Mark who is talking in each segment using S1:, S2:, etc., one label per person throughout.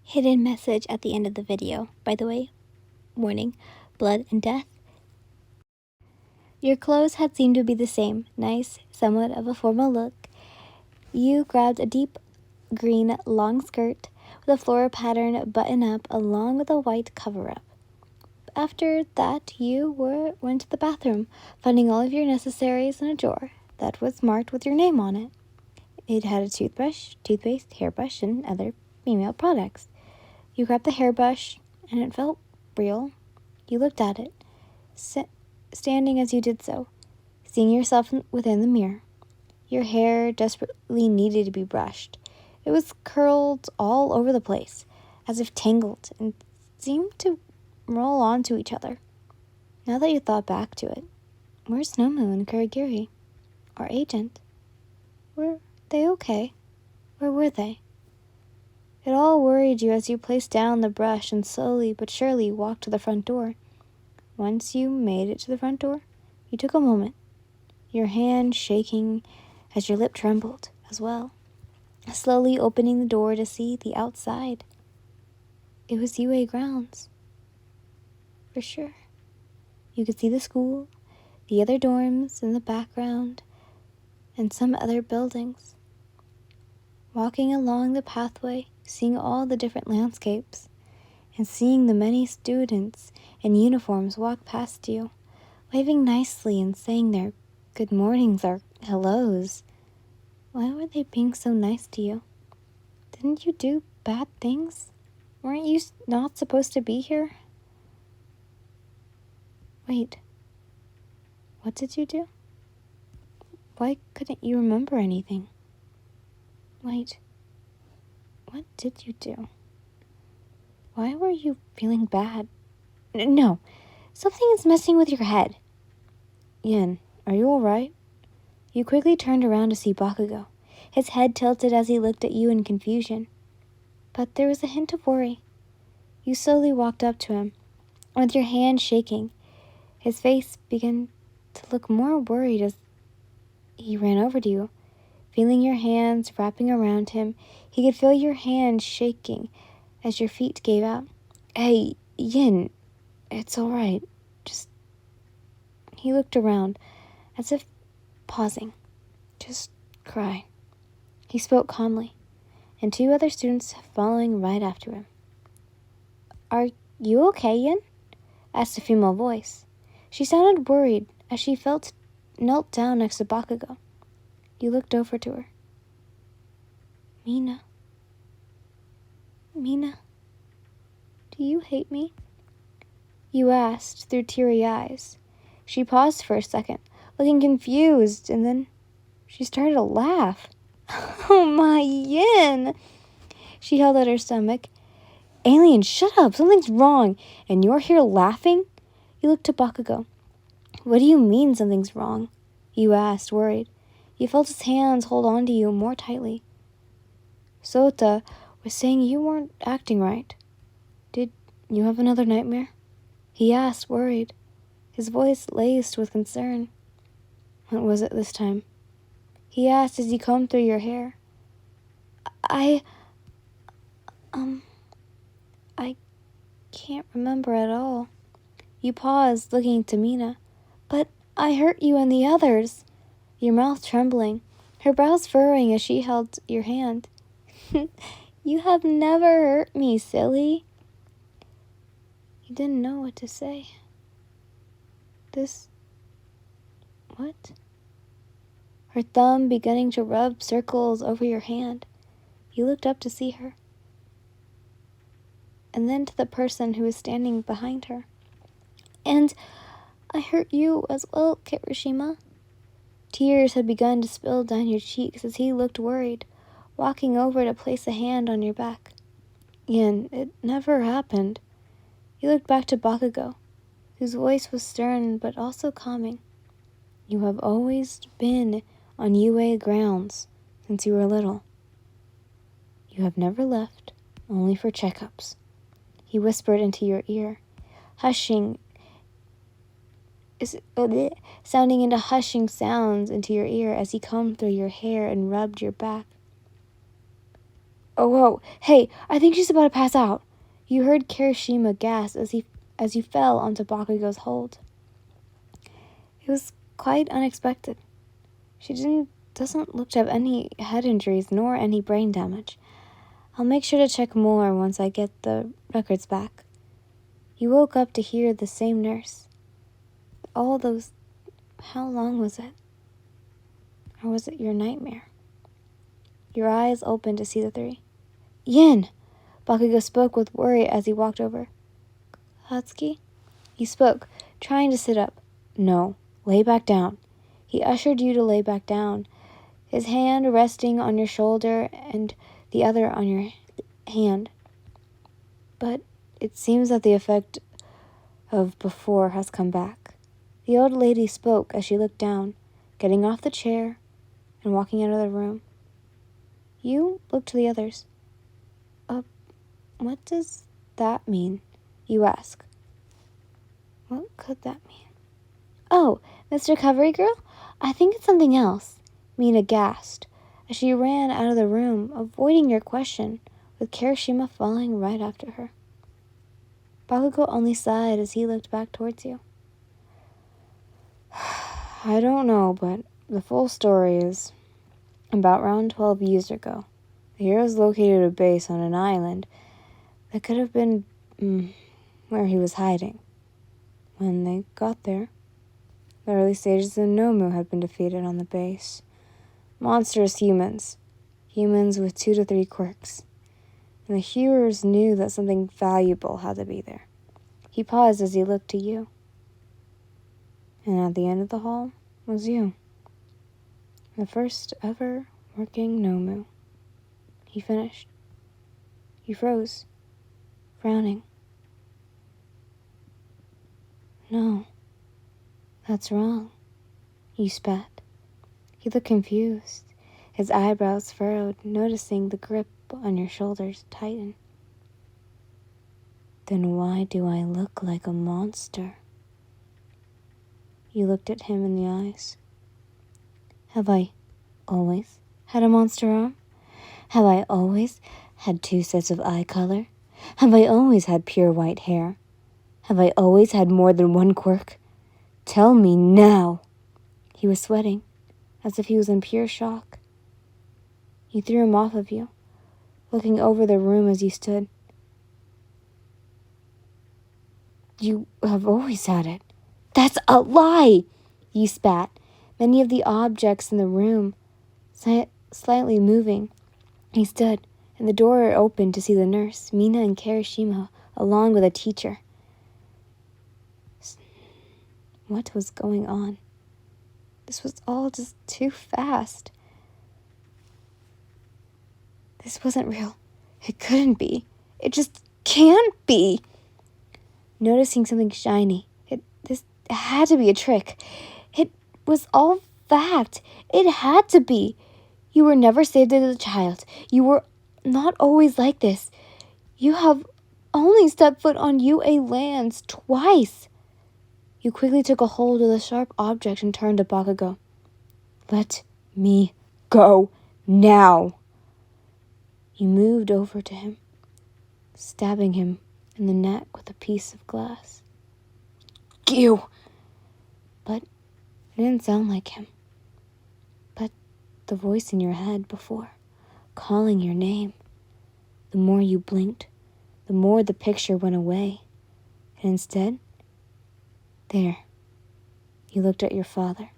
S1: Hidden message at the end of the video. By the way, warning, blood and death. Your clothes had seemed to be the same, nice, somewhat of a formal look. You grabbed a deep green long skirt with a floral pattern button-up along with a white cover-up. After that, you went to the bathroom, finding all of your necessaries in a drawer that was marked with your name on it. It had a toothbrush, toothpaste, hairbrush, and other female products. You grabbed the hairbrush, and it felt real. You looked at it, standing as you did so, seeing yourself within the mirror. Your hair desperately needed to be brushed. It was curled all over the place, as if tangled, and seemed to roll onto each other. Now that you thought back to it, where's Nomu and Kurigiri? Our agent? Were they okay? Where were they? It all worried you as you placed down the brush and slowly but surely walked to the front door. Once you made it to the front door, you took a moment, your hand shaking as your lip trembled as well, slowly opening the door to see the outside. It was UA grounds. For sure. You could see the school, the other dorms in the background, and some other buildings. Walking along the pathway, seeing all the different landscapes, and seeing the many students in uniforms walk past you, waving nicely and saying their good mornings or hellos. Why were they being so nice to you? Didn't you do bad things? Weren't you not supposed to be here? Wait, what did you do? Why couldn't you remember anything? Wait, what did you do? Why were you feeling bad? No, something is messing with your head. Yin, are you alright? You quickly turned around to see Bakugou, his head tilted as he looked at you in confusion. But there was a hint of worry. You slowly walked up to him, with your hand shaking. His face began to look more worried as he ran over to you. Feeling your hands wrapping around him, he could feel your hands shaking as your feet gave out. Hey, Yin, it's alright. He looked around, as if pausing. Just cry. He spoke calmly, and two other students following right after him. Are you okay, Yin? Asked a female voice. She sounded worried as she knelt down next to Bakugou. You looked over to her. Mina, do you hate me? You asked through teary eyes. She paused for a second, looking confused, and then she started to laugh. Oh my Yin! She held out her stomach. Alien, shut up! Something's wrong, and you're here laughing? You looked to Bakugou. What do you mean something's wrong? You asked, worried. You felt his hands hold on to you more tightly. Sota was saying you weren't acting right. Did you have another nightmare? He asked, worried, his voice laced with concern. What was it this time? He asked as he combed through your hair. I can't remember at all. You paused, looking to Mina. But I hurt you and the others. Your mouth trembling, her brows furrowing as she held your hand. You have never hurt me, silly. You didn't know what to say. What? Her thumb beginning to rub circles over your hand. You looked up to see her, and then to the person who was standing behind her. And I hurt you as well, Kirishima. Tears had begun to spill down your cheeks as he looked worried, walking over to place a hand on your back. Yin, it never happened. You looked back to Bakugou, whose voice was stern but also calming. You have always been on UA grounds since you were little. You have never left, only for checkups. He whispered into your ear, sounding into hushing sounds into your ear as he combed through your hair and rubbed your back. Oh, whoa. Hey, I think she's about to pass out. You heard Kirishima gasp as he fell onto Bakugou's hold. It was quite unexpected. She doesn't look to have any head injuries nor any brain damage. I'll make sure to check more once I get the records back. You woke up to hear the same nurse. All those... How long was it? Or was it your nightmare? Your eyes opened to see the three. Yin! Bakugou spoke with worry as he walked over. Katsuki? He spoke, trying to sit up. No, lay back down. He ushered you to lay back down, his hand resting on your shoulder and the other on your hand. But it seems that the effect of before has come back. The old lady spoke as she looked down, getting off the chair and walking out of the room. You looked to the others. What does that mean? You ask. What could that mean? Oh, Miss Recovery Girl? I think it's something else. Mina gasped as she ran out of the room, avoiding your question, with Kirishima following right after her. Bakugou only sighed as he looked back towards you. I don't know, but the full story is about around 12 years ago. The heroes located a base on an island that could have been where he was hiding. When they got there, the early stages of Nomu had been defeated on the base. Monstrous humans with 2 to 3 quirks. And the heroes knew that something valuable had to be there. He paused as he looked to you. And at the end of the hall was you. The first ever working Nomu. He finished. You froze, frowning. No, that's wrong, you spat. He looked confused, his eyebrows furrowed, noticing the grip on your shoulders tighten. Then why do I look like a monster? You looked at him in the eyes. Have I always had a monster arm? Have I always had 2 sets of eye color? Have I always had pure white hair? Have I always had more than 1 quirk? Tell me now. He was sweating, as if he was in pure shock. You threw him off of you, looking over the room as you stood. You have always had it. That's a lie, you spat, many of the objects in the room slightly moving. He stood, and the door opened to see the nurse, Mina and Kirishima, along with a teacher. What was going on? This was all just too fast. This wasn't real. It couldn't be. It just can't be. Noticing something shiny. This had to be a trick. It was all fact. It had to be. You were never saved as a child. You were not always like this. You have only stepped foot on UA lands twice. You quickly took a hold of the sharp object and turned to Bakugou. Let me go now. You moved over to him, stabbing him in the neck with a piece of glass. Ew! But it didn't sound like him. But the voice in your head before, calling your name. The more you blinked, the more the picture went away. And instead, there, you looked at your father,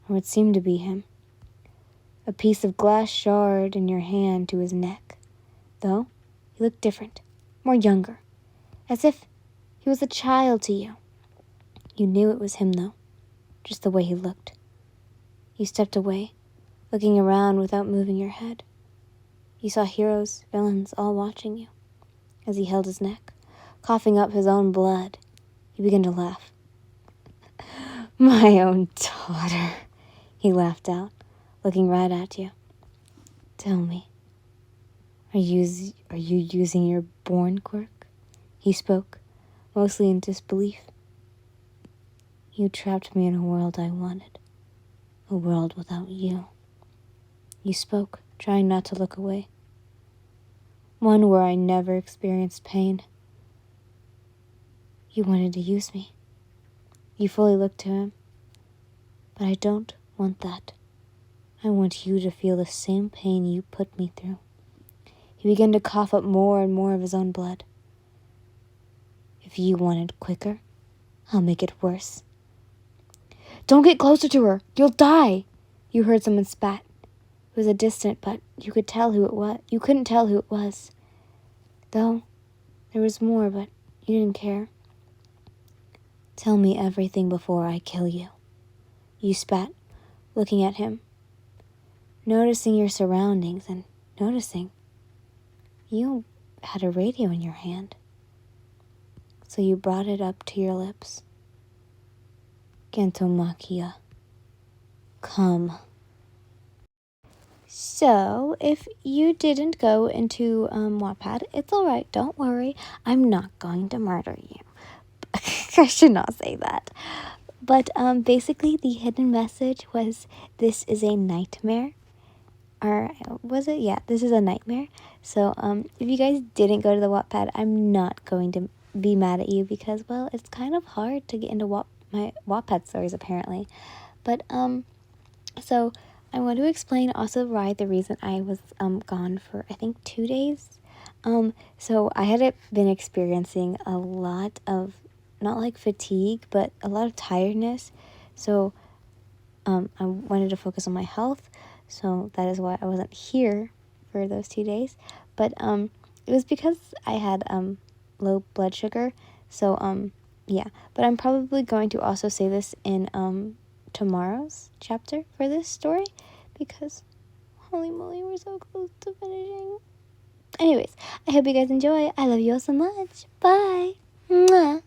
S1: or it seemed to be him. A piece of glass shard in your hand to his neck, though he looked different, more younger, as if he was a child to you. You knew it was him, though, just the way he looked. You stepped away, looking around without moving your head. You saw heroes, villains, all watching you. As he held his neck, coughing up his own blood, he began to laugh. My own daughter, he laughed out, looking right at you. Tell me, are you using your born quirk? He spoke, mostly in disbelief. You trapped me in a world I wanted, a world without you. You spoke, trying not to look away. one where I never experienced pain. You wanted to use me. You fully looked to him. But I don't want that. I want you to feel the same pain you put me through. He began to cough up more and more of his own blood. If you want it quicker, I'll make it worse. Don't get closer to her. You'll die. You heard someone spat. It was a distant, but you could tell who it was. You couldn't tell who it was. Though, there was more, but you didn't care. Tell me everything before I kill you. You spat, looking at him, noticing your surroundings and noticing you had a radio in your hand. So you brought it up to your lips. Gentomakia. Come. So, if you didn't go into Wattpad, it's alright, don't worry. I'm not going to murder you. I should not say that. But basically the hidden message was, this is a nightmare. Or was it? Yeah, this is a nightmare. So if you guys didn't go to the Wattpad, I'm not going to be mad at you because, well, it's kind of hard to get into my Wattpad stories apparently. But so I want to explain also why the reason I was gone for I think 2 days. So I had been experiencing a lot of, not like fatigue, but a lot of tiredness. So I wanted to focus on my health, so that is why I wasn't here for those 2 days. But it was because I had low blood sugar. So yeah. But I'm probably going to also say this in tomorrow's chapter for this story, because holy moly, we're so close to finishing. Anyways, I hope you guys enjoy. I love you all so much. Bye. Mwah.